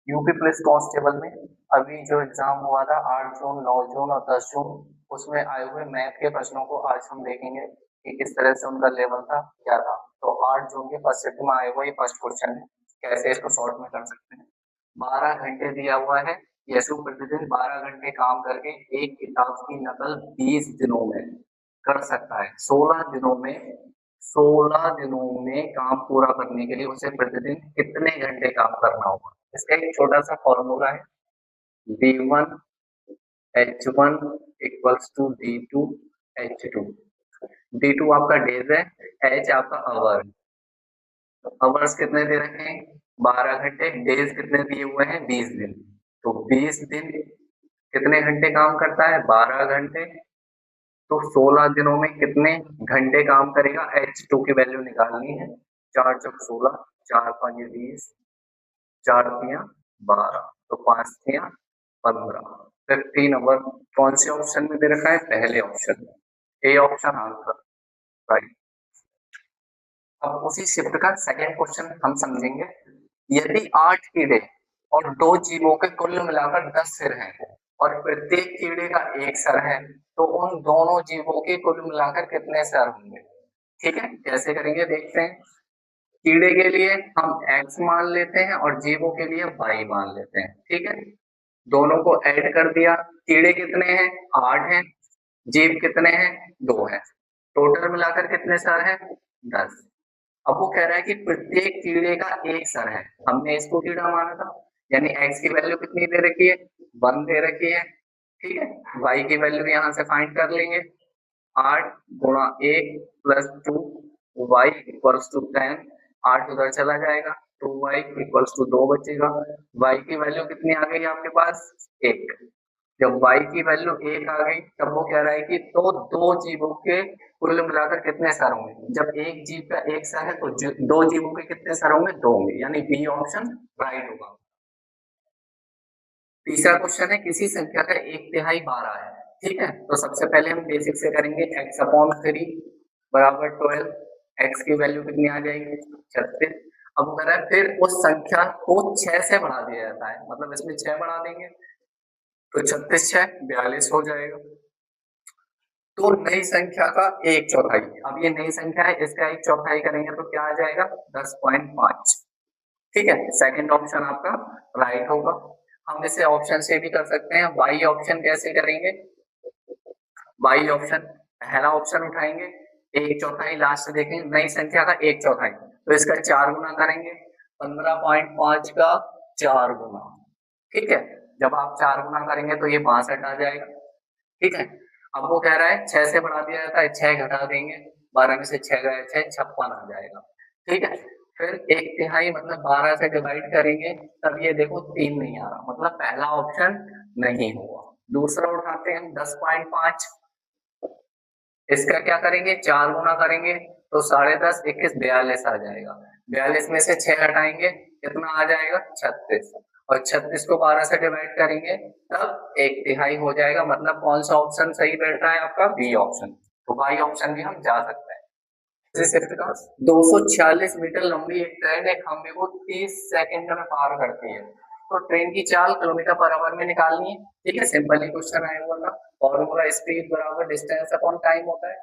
UP police constable में अभी जो एग्जाम हुआ था 8 जून, 9 जून और 10 जून, उसमें आए हुए मैथ के प्रश्नों को आज हम देखेंगे कि किस तरह से उनका लेवल था, क्या था। तो 8 जून के फर्स्ट शिफ्ट में आए हुआ ये फर्स्ट क्वेश्चन है, कैसे इसको शॉर्ट में कर सकते हैं। 12 घंटे दिया हुआ है, यशु प्रतिदिन 12 घंटे काम करके एक किताब की नकल 20 दिनों में कर सकता है। 16 दिनों में काम पूरा करने के लिए उसे प्रतिदिन कितने घंटे काम करना होगा। इसका एक छोटा सा फॉर्मूला है, D1 H1 equals to D2 H2। D2 आपका डेज है, H आपका आवर है। तो आवर्स कितने दे रखे हैं, 12 घंटे। डेज कितने दिए हुए हैं, 20 दिन। तो 20 दिन कितने घंटे काम करता है, 12 घंटे। तो 16 दिनों में कितने घंटे काम करेगा, H2 की वैल्यू निकालनी है। 4 चौक 16, 4 5 20, 4 तिया 12, तो 5 तिया 15। 15 नंबर कौन से ऑप्शन में दे रखा है, पहले ऑप्शन में, ए ऑप्शन आंसर राइट। अब उसी शिफ्ट का सेकेंड क्वेश्चन हम समझेंगे। यदि 8 कीड़े और 2 जीवों के कुल मिलाकर 10 सिर हैं और प्रत्येक कीड़े का एक सर है, तो उन दोनों जीवों के कुल मिलाकर कितने सर होंगे। ठीक है, कैसे करेंगे देखते हैं। कीड़े के लिए हम x मान लेते हैं और जीवों के लिए y मान लेते हैं। ठीक है, दोनों को ऐड कर दिया। कीड़े कितने हैं, 8 हैं। जीव कितने हैं, 2 हैं। टोटल मिलाकर कितने सर हैं, 10। अब वो कह रहा है कि प्रत्येक कीड़े का एक सर है। हमने इसको कीड़ा माना था, यानी x की वैल्यू कितनी दे रखी है, 1 दे रखी है। ठीक है, y की वैल्यू यहाँ से फाइंड कर लेंगे। 8 गुणा 1 प्लस 2 y इक्वल्स टू 10। 8 उधर चला जाएगा तो y इक्वल्स टू 2 बचेगा। y की वैल्यू कितनी आ गई आपके पास, 1। जब y की वैल्यू 1 आ गई तब वो कह रहा है कि तो 2 जीवों के कुल मिलाकर कितने सर होंगे। जब एक जीव का एक सर है तो 2 जीवों के कितने सर होंगे, 2 होंगे, यानी बी ऑप्शन राइट होगा। तीसरा क्वेश्चन है, किसी संख्या का 1/3 12 है। ठीक है, तो सबसे पहले हम बेसिक से करेंगे। x अपॉन 3 बराबर 12। x की वैल्यू कितनी आ जाएगी, 36। अब कह रहा है फिर उस संख्या को 6 से बढ़ा दिया जाता है, मतलब इसमें 6 बढ़ा देंगे तो 36 6 42 हो जाएगा। तो नई संख्या का 1/4। अब ये नई संख्या है, इसका 1/4 करेंगे तो क्या आ जाएगा, 10.5। ठीक है, सेकंड ऑप्शन आपका राइट होगा। हम इसे ऑप्शन से भी कर सकते हैं। वाई ऑप्शन कैसे करेंगे, वाई ऑप्शन पहला ऑप्शन उठाएंगे, 1/4 लास्ट देखेंगे, नई संख्या का 1/4 तो इसका 4 गुना करेंगे। 15.5 का 4 गुना। ठीक है, जब आप 4 गुना करेंगे तो ये 62 आ जाएगा। ठीक है, अब वो कह रहा है 6 से बढ़ा दिया जाता है, 6 घटा देंगे, 12 में से 6 गए 6, 56 आ जाएगा। ठीक है, फिर 1/3 मतलब 12 से डिवाइड करेंगे, तब ये देखो 3 नहीं आ रहा, मतलब पहला ऑप्शन नहीं हुआ। दूसरा उठाते हैं 10.5, इसका क्या करेंगे, 4 गुना करेंगे तो 10.5 21 42 आ जाएगा। 42 में से 6 हटाएंगे, कितना आ जाएगा, 36। और 36 को 12 से डिवाइड करेंगे तब 1/3 हो जाएगा। मतलब कौन सा ऑप्शन सही बैठ रहा है आपका, बी ऑप्शन। तो बाई ऑप्शन भी हम जा सकते हैं। 246 मीटर लंबी एक ट्रेन एक खंभे को 30 सेकंड में पार करती है, तो ट्रेन की चाल किलोमीटर पर आवर में निकालनी है। ठीक है, सिंपल ही क्वेश्चन आया हुआ था। फॉर्मूला स्पीड बराबर डिस्टेंस अपॉन टाइम होता है।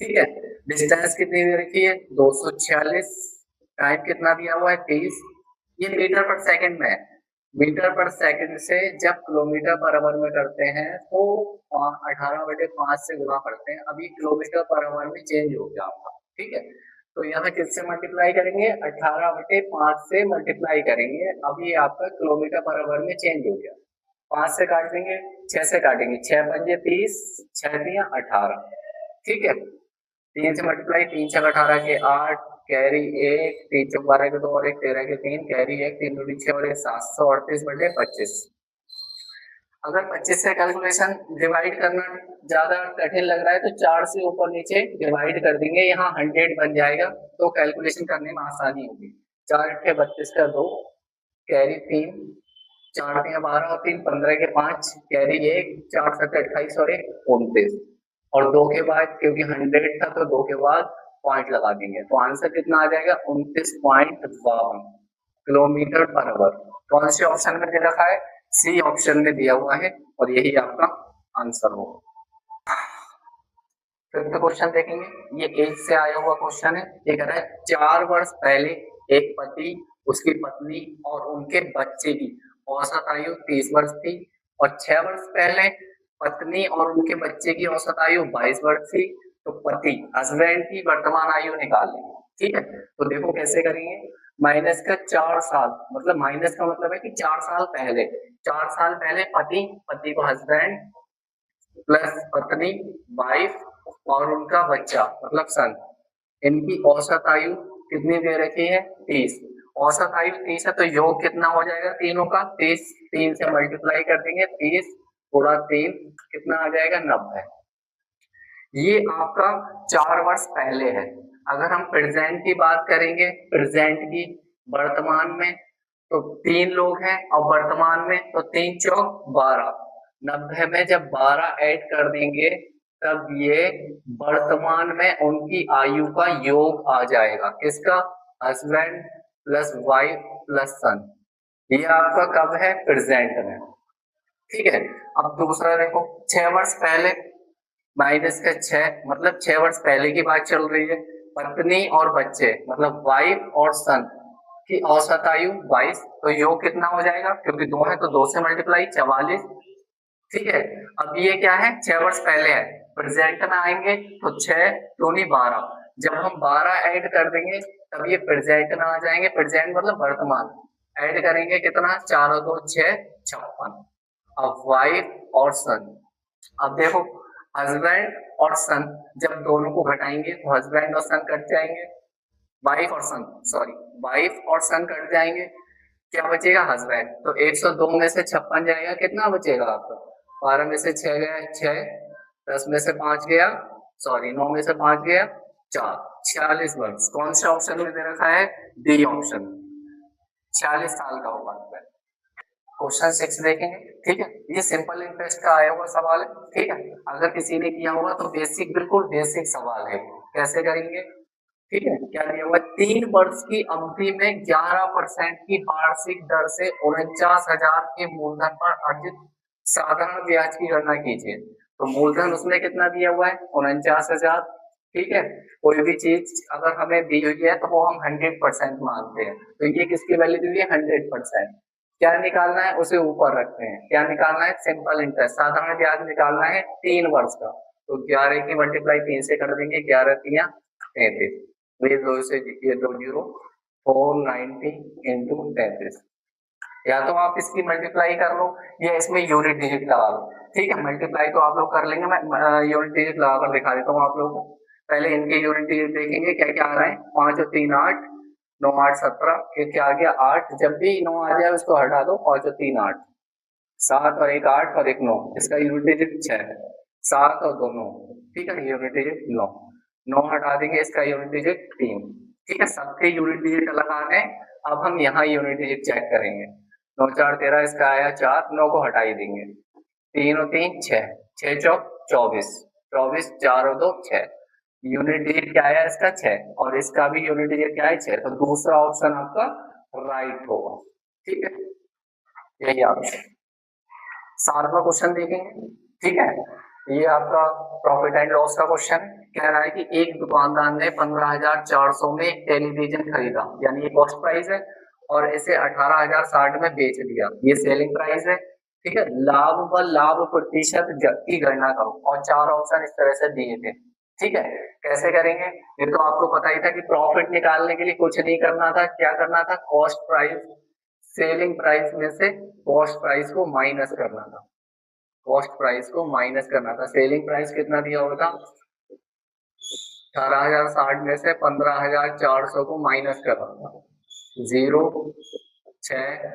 ठीक है, डिस्टेंस कितनी दे रखी है, 246। टाइम कितना दिया हुआ है, 30। ये मीटर पर सेकंड में है। मीटर पर सेकंड से जब किलोमीटर पर आवर में करते हैं तो 18/5 से गुणा करते हैं। अभी किलोमीटर पर आवर में चेंज हो गया आपका। ठीक है, तो यहाँ किससे मल्टीप्लाई करेंगे, 18/5 से मल्टीप्लाई करेंगे। अभी आपका किलोमीटर पर आवर में चेंज हो गया। 5 से काट देंगे, 6 से काटेंगे, 6 पंजे 30, 6 दिया 18। ठीक है, 3 से मल्टीप्लाई, 3 छक 18 के 8, कैरी 1, 3 चौक 12 के 2 और 1 13 के 3, कैरी 1, 3 दूनी 6 और 1 738/25। अगर 25 से कैलकुलेशन डिवाइड करना ज्यादा कठिन लग रहा है तो 4 से ऊपर नीचे डिवाइड कर देंगे, यहाँ 100 बन जाएगा तो कैलकुलेशन करने में आसानी होगी। 4 अट्ठे 32 का 2, कैरी 3, 4 दिया 12 और 3 15 के 5, कैरी 1, 4 7 28 और 1 29। और 2 के बाद क्योंकि 100 था तो 2 के बाद पॉइंट लगा देंगे, तो आंसर कितना आ जाएगा, 29.52 किलोमीटर पर आवर। कौन से ऑप्शन में दे रखा है? सी ऑप्शन में दिया हुआ है और यही आपका आंसर होगा। फिफ्थ क्वेश्चन देखेंगे, ये एज से आया हुआ क्वेश्चन है। ये कह रहा है 4 वर्ष पहले एक पति, उसकी पत्नी और उनके बच्चे की औसत आयु 30 वर्ष थी और 6 वर्ष पहले पत्नी और उनके बच्चे की औसत आयु 22 वर्ष थी। तो पति हस्बैंड की वर्तमान आयु निकालेंगे। ठीक है, तो देखो कैसे करेंगे। माइनस का 4 साल, मतलब माइनस का मतलब है कि 4 साल पहले, 4 साल पहले पति को हस्बैंड प्लस पत्नी वाइफ और उनका बच्चा मतलब सन, इनकी औसत आयु कितनी दे रखी है? 30। औसत आयु 30 है तो योग कितना हो जाएगा तीनों का? 30, 3 से मल्टीप्लाई कर देंगे, 30 गुणा 3 कितना आ जाएगा? 90। ये आपका 4 वर्ष पहले है। अगर हम प्रेजेंट की बात करेंगे, प्रेजेंट की वर्तमान में, तो 3 लोग हैं और वर्तमान में तो 3 चौक 12, 90 में जब 12 ऐड कर देंगे तब ये वर्तमान में उनकी आयु का योग आ जाएगा। किसका? हस्बैंड प्लस वाइफ प्लस सन। ये आपका कब है? प्रेजेंट में। ठीक है, अब दूसरा देखो, 6 वर्ष पहले माइनस का 6 मतलब 6 वर्ष पहले की बात चल रही है। पत्नी और बच्चे मतलब वाइफ और सन की औसत आयु 22, तो योग कितना हो जाएगा? क्योंकि 2 है तो 2 से मल्टीप्लाई 44। ठीक है, अब ये क्या है? 6 वर्ष पहले है। प्रेजेंट में आएंगे तो 6 दूनी 12, जब हम 12 ऐड कर देंगे तब ये प्रेजेंट में आ जाएंगे। प्रेजेंट मतलब वर्तमान, ऐड करेंगे कितना? 4 और 2 6, 56। अब वाइफ और सन, अब देखो हस्बैंड और सन जब दोनों को घटाएंगे तो हस्बैंड और सन कट जाएंगे, वाइफ और सन, सॉरी वाइफ और सन कट जाएंगे, क्या बचेगा? हस्बैंड। तो 102 में से 56 जाएगा, कितना बचेगा आपका? 12 में से 6 गया 6, 10 में से 5 गया, सॉरी 9 में से 5 गया 4, 46 वर्ष। कौन से ऑप्शन में दे रखा है? डी ऑप्शन, 46 साल का होगा। क्वेश्चन 6 देखेंगे। ठीक है, ये सिंपल इंटरेस्ट का आया हुआ सवाल है। ठीक है, अगर किसी ने किया होगा तो बेसिक, बिल्कुल बेसिक सवाल है। कैसे करेंगे? ठीक है, क्या दिया हुआ? 3 वर्ष की अवधि में 11% की वार्षिक दर से 49,000 के मूलधन पर अर्जित साधारण ब्याज की गणना कीजिए। तो मूलधन उसमें कितना दिया हुआ है? 49,000। ठीक है, कोई भी चीज अगर हमें दी हुई है तो वो हम 100% मानते हैं, तो ये किसकी वैल्यू दी हुई है? 100%। क्या निकालना है? उसे ऊपर रखते हैं। क्या निकालना है? सिंपल इंटरेस्ट, साधारण ब्याज निकालना है 3 वर्ष का। तो 11 की मल्टीप्लाई 3 से कर देंगे, 11 3 33, ये 2 से ये 2 0, 490 इंटू 33। या तो आप इसकी मल्टीप्लाई कर लो या इसमें यूनिट डिजिट लगा लो। ठीक है, मल्टीप्लाई तो आप लोग कर लेंगे, मैं यूनिट डिजिट लगाकर दिखा देता हूँ आप लोगों को। पहले इनके यूनिट डिजिट देखेंगे क्या क्या आ रहा है। 5 और 3 8, 9 8 17, क्या आ गया? 8। जब भी 9 आ जाए उसको हटा दो, 5 और 3 8, 7 और 1 8 और 1 9, इसका यूनिट डिजिट 6, 7 और 2 9। ठीक है, यूनिट डिजिट 9, 9 हटा देंगे, इसका यूनिट डिजिट 3। ठीक है, सबके यूनिट डिजिट अलग आ गए। अब हम यहाँ यूनिट डिजिट चेक करेंगे। 9 4 13, इसका आया 4, 9 को हटा ही देंगे, 3 और 3 6, 6 चौक 24, 24 4 और 2 6, यूनिट डिजिट क्या आया इसका? 6, और इसका भी यूनिट डिजिट क्या है? 6। तो दूसरा ऑप्शन आपका राइट होगा। ठीक है, यही ऑप्शन। 7वां क्वेश्चन देखेंगे। ठीक है, ये आपका प्रॉफिट एंड लॉस का क्वेश्चन कह रहा है कि एक दुकानदार ने 15,400 में एक टेलीविजन खरीदा, यानी ये कॉस्ट प्राइस है, और इसे 18,060 में बेच दिया, ये सेलिंग प्राइस है। ठीक है, लाभ व लाभ प्रतिशत की गणना करो, और 4 ऑप्शन इस तरह से दिए थे। ठीक है, कैसे करेंगे? ये तो आपको पता ही था कि प्रॉफिट निकालने के लिए कुछ नहीं करना था, क्या करना था? कॉस्ट प्राइस, सेलिंग प्राइस में से कॉस्ट प्राइस को माइनस करना था, कॉस्ट प्राइस को माइनस करना था। सेलिंग प्राइस कितना दिया हुआ था? 18,060 में से 15,400 को माइनस करना था, 0 6,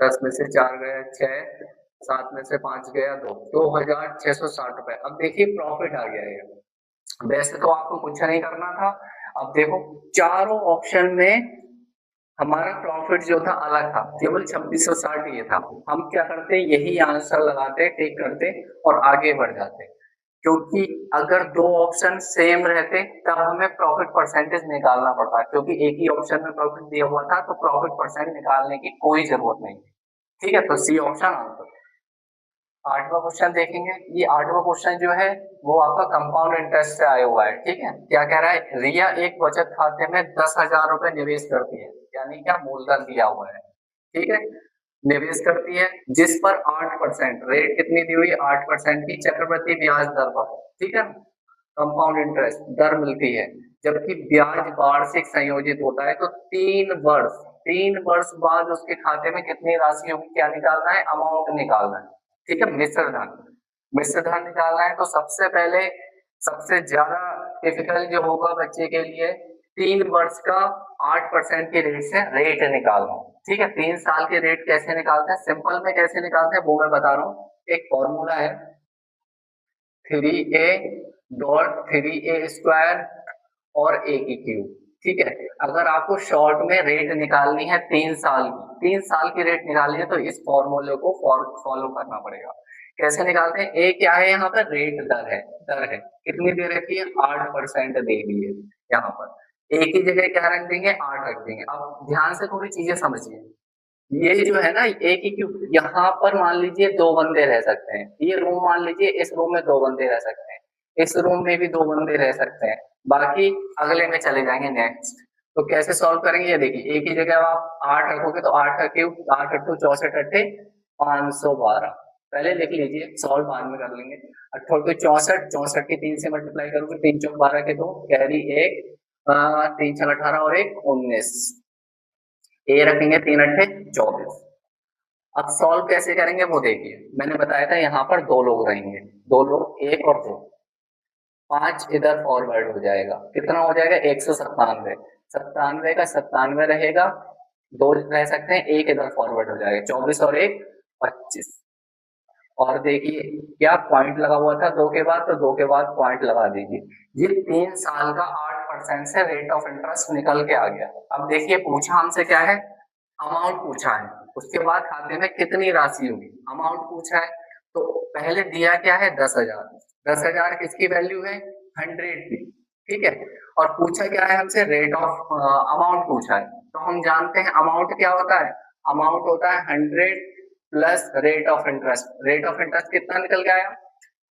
10 में से 4 गया 6, 7 में से 5 गया 2, 2,660 रुपए। अब देखिए प्रॉफिट आ गया है। वैसे तो आपको कुछ नहीं करना था। अब देखो चारों ऑप्शन में हमारा प्रॉफिट जो था अलग था, केवल 2660 ये था। हम क्या करते? यही आंसर लगाते, टिक करते और आगे बढ़ जाते, क्योंकि अगर दो ऑप्शन सेम रहते तब हमें प्रॉफिट परसेंटेज निकालना पड़ता, क्योंकि एक ही ऑप्शन में प्रॉफिट दिया हुआ था तो प्रॉफिट परसेंट निकालने की कोई जरूरत नहीं। ठीक है, तो सी ऑप्शन आंसर। आठवां क्वेश्चन देखेंगे। ये आठवां क्वेश्चन जो है वो आपका कंपाउंड इंटरेस्ट से आया हुआ है। ठीक है, क्या कह रहा है, रिया एक बचत खाते में 10,000 रुपए निवेश करती है, यानी क्या मूलधन दिया हुआ है। ठीक है, निवेश करती है जिस पर 8% रेट कितनी दी हुई है, 8% की चक्रवृद्धि ब्याज दर पर। ठीक है, कंपाउंड इंटरेस्ट दर मिलती है, जबकि ब्याज वार्षिक संयोजित होता है। तो 3 वर्ष बाद उसके खाते में कितनी राशि होगी, क्या निकालना है, अमाउंट निकालना है। ठीक है, मिश्र धन निकालना है। तो सबसे पहले सबसे ज्यादा डिफिकल्ट जो होगा बच्चे के लिए 3 वर्ष का 8% के रेट से रेट निकालना। ठीक है, 3 साल के रेट कैसे निकालते हैं, सिंपल में कैसे निकालते हैं वो मैं बता रहा हूँ। एक फॉर्मूला है 3a.3a² और a की क्यूब। ठीक है, अगर आपको शॉर्ट में रेट निकालनी है 3 साल की, 3 साल की रेट निकालनी है तो इस फॉर्मूले को फॉलो करना पड़ेगा। कैसे निकालते हैं, ए क्या है, यहाँ पर रेट दर है कितनी दे रखी है, 8% दे दी है। यहाँ पर ए की जगह क्या रख देंगे, 8 रख देंगे। अब ध्यान से थोड़ी चीजें समझिए, ये जो है ना एक ही क्यूब, यहाँ पर मान लीजिए 2 बंदे रह सकते हैं, ये रूम मान लीजिए, इस रूम में 2 बंदे रह सकते हैं, इस रूम में भी 2 बंदे रह सकते हैं, बाकी अगले में चले जाएंगे नेक्स्ट। तो कैसे सॉल्व करेंगे, ये देखिए, एक ही जगह आप 8 रखोगे तो 8 का क्यूब, 8 8 64 8 512। पहले लिख लीजिए, सॉल्व बाद में कर लेंगे। 8 64, 64 की 3 से मल्टीप्लाई करोगे, 3 चौक 12 के 2, कैरी 1, 3 6 18 और 1 19, ए रखेंगे 3 8 24। अब सॉल्व कैसे करेंगे वो देखिए, मैंने बताया था यहाँ पर 2 लोग रहेंगे, 2 लोग 1 और 2, 5 इधर फॉरवर्ड हो जाएगा, कितना हो जाएगा 197, 97 का 97 रहेगा, 2 रह सकते हैं, 1 इधर फॉरवर्ड हो जाएगा, 24 और 1 25। और देखिए क्या पॉइंट लगा हुआ था 2 के बाद, तो 2 के बाद पॉइंट लगा दीजिए। ये 3 साल का 8% से रेट ऑफ इंटरेस्ट निकल के आ गया। अब देखिए पूछा हमसे क्या है, अमाउंट पूछा है, उसके बाद खाते में कितनी राशि होगी, अमाउंट पूछा है। तो पहले दिया क्या है, 10,000, 10,000 किसकी वैल्यू है, 100 की। ठीक है, और पूछा क्या है हमसे, रेट ऑफ अमाउंट पूछा है। तो हम जानते हैं अमाउंट क्या होता है, अमाउंट होता है 100 plus rate of interest. Rate of interest कितना निकल के आया,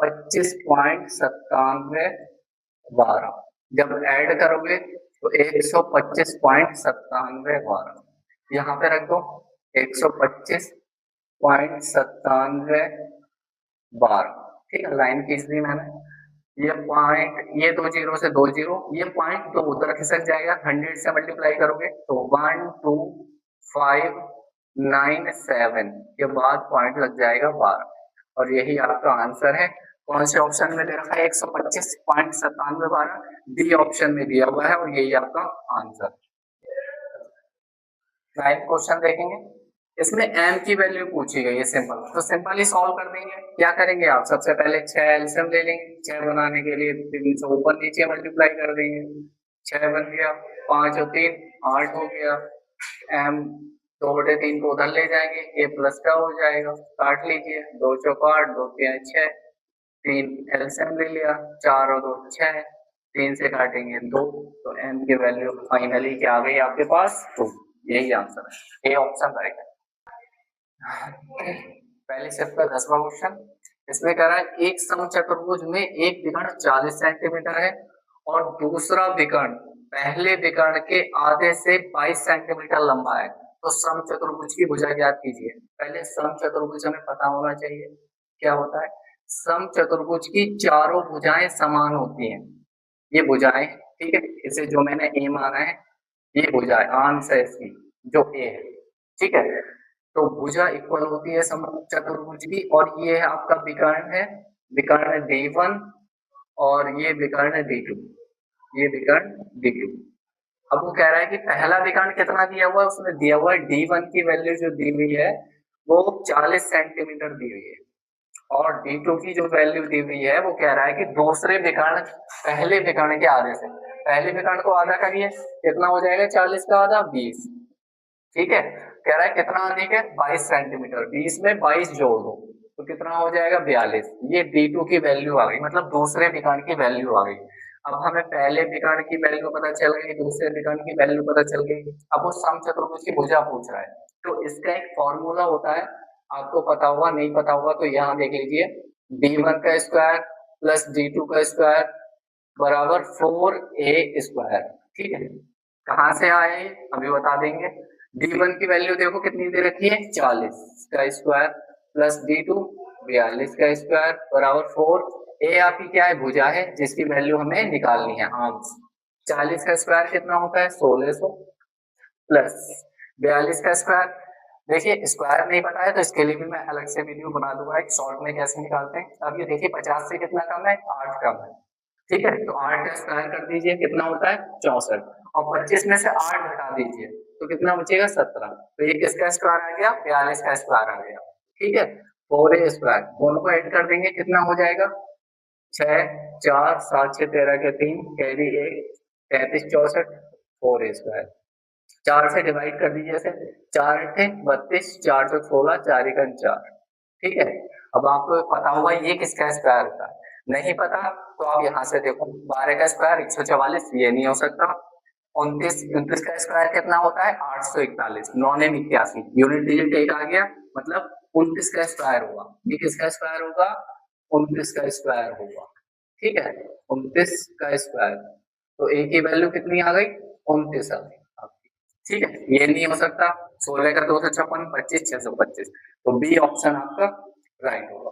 25.9712। जब ऐड करोगे तो 125.9712 यहाँ पे रख दो, 125.9712। ठीक है, लाइन खींच दी मैंने। ये पॉइंट, ये 2 जीरो से 2 जीरो, ये पॉइंट तो उधर खिसक जाएगा, 100 से मल्टीप्लाई करोगे तो 12597 के बाद पॉइंट लग जाएगा 12, और यही आपका आंसर है। कौन से ऑप्शन में दे रखा है, 125.9712, डी ऑप्शन में दिया हुआ है, और यही आपका आंसर। 9th क्वेश्चन देखेंगे। इसमें m की वैल्यू पूछी गई है सिंपल, तो सिंपली सॉल्व कर देंगे। क्या करेंगे आप, सबसे पहले 6 एलसीएम ले लेंगे, 6 बनाने के लिए 3 से ऊपर नीचे मल्टीप्लाई कर देंगे, 6 बन गया, 5 और 3 8 हो गया, m 2/3 को उधर ले जाएंगे, ये प्लस का हो जाएगा, काट लीजिए, 2 चौक 8, 2 3 6, 3 एलसीएम ले लिया, 4 और 2 6, 3 से काटेंगे 2, तो m की वैल्यू फाइनली क्या आ गई आपके पास, 2। यही आंसर है, ए ऑप्शन रहेगा। पहले स्टेप का 10वां क्वेश्चन, इसमें कह रहा है एक समचतुर्भुज में एक विकर्ण 40 सेंटीमीटर है और दूसरा विकर्ण पहले विकर्ण के आधे से 22 सेंटीमीटर लंबा है, तो समचतुर्भुज की भुजा ज्ञात कीजिए। पहले समचतुर्भुज हमें पता होना चाहिए क्या होता है। समचतुर्भुज की चारों भुजाएं समान होती हैं, ये भुजाएं, ठीक है, इसे जो मैंने ए माना है, ये भुजा आंसर है इसकी, जो ए है। ठीक है, तो भुजा इक्वल होती है समचतुर्भुज की, और ये है आपका विकर्ण है, विकर्ण D1, और ये विकर्ण D2, ये विकर्ण D2। अब वो कह रहा है कि पहला विकर्ण कितना दिया हुआ है, उसमें दिया हुआ है D1 की वैल्यू जो दी हुई है वो 40 सेंटीमीटर दी हुई है, और D2 की जो वैल्यू दी हुई है वो कह रहा है कि दूसरे विकर्ण पहले विकर्ण के आधे से, पहले विकर्ण को आधा करिए, कितना हो जाएगा, 40 का आधा 20। ठीक है, कह रहा है कितना अधिक है, 22 सेंटीमीटर, 20 में 22 जोड़ दो, तो कितना हो जाएगा 42। ये D2 की वैल्यू आ गई, मतलब दूसरे विकर्ण की वैल्यू आ गई। अब हमें पहले विकर्ण की वैल्यू पता चल गई, दूसरे विकर्ण की वैल्यू पता चल गई। अब वो समचतुर्भुज की भुजा पूछ रहा है, तो इसका एक फॉर्मूला होता है, आपको पता होगा, नहीं पता होगा तो यहाँ देख लीजिए, D1 का स्क्वायर प्लस D2 का स्क्वायर बराबर 4A²। ठीक है, कहाँ से आए अभी बता देंगे। D1 की वैल्यू देखो कितनी दे रखी है, 40 का स्क्वायर प्लस D2 42 का स्क्वायर बराबर 4। ए आपकी क्या है, भुजा है जिसकी वैल्यू हमें निकालनी है। हाँ, 40 का स्क्वायर कितना होता है, 1600 प्लस 42 का स्क्वायर। देखिए स्क्वायर नहीं पता है तो इसके लिए भी मैं अलग से वीडियो बना दूंगा एक शॉर्ट में कैसे निकालते हैं। अब ये देखिए 50 से कितना कम है, 8 कम है। ठीक है, तो 8 का स्क्वायर कर दीजिए, कितना होता है 64, और 25 में से 8 घटा दीजिए तो कितना बचेगा 17। तो ये किसका स्क्वायर आ गया, 42 का स्क्वायर आ गया। ठीक है, 4A², दोनों को ऐड कर देंगे कितना हो जाएगा, 6 4 7 6 13 के 3 कैरी 1 33 64 4A²। 4 से डिवाइड कर दीजिए इसे, 4 × 32 4 × 16 4 × 4। ठीक है, अब आपको पता होगा ये किसका स्क्वायर होता है, नहीं पता तो आप यहाँ से देखो, 12 का स्क्वायर 144, ये नहीं हो सकता। 29 का स्क्वायर कितना होता है, 841, 9 ने 81, यूनिट डिजिट 1 आ गया, मतलब 29 का स्क्वायर होगा। ये किसका स्क्वायर होगा, 29 का स्क्वायर होगा। ठीक है, 29 का स्क्वायर, तो ए की वैल्यू कितनी आ गई, 29 आ गई। ठीक है, ये नहीं हो सकता, 16 का 256, 25 625, तो बी ऑप्शन आपका राइट होगा।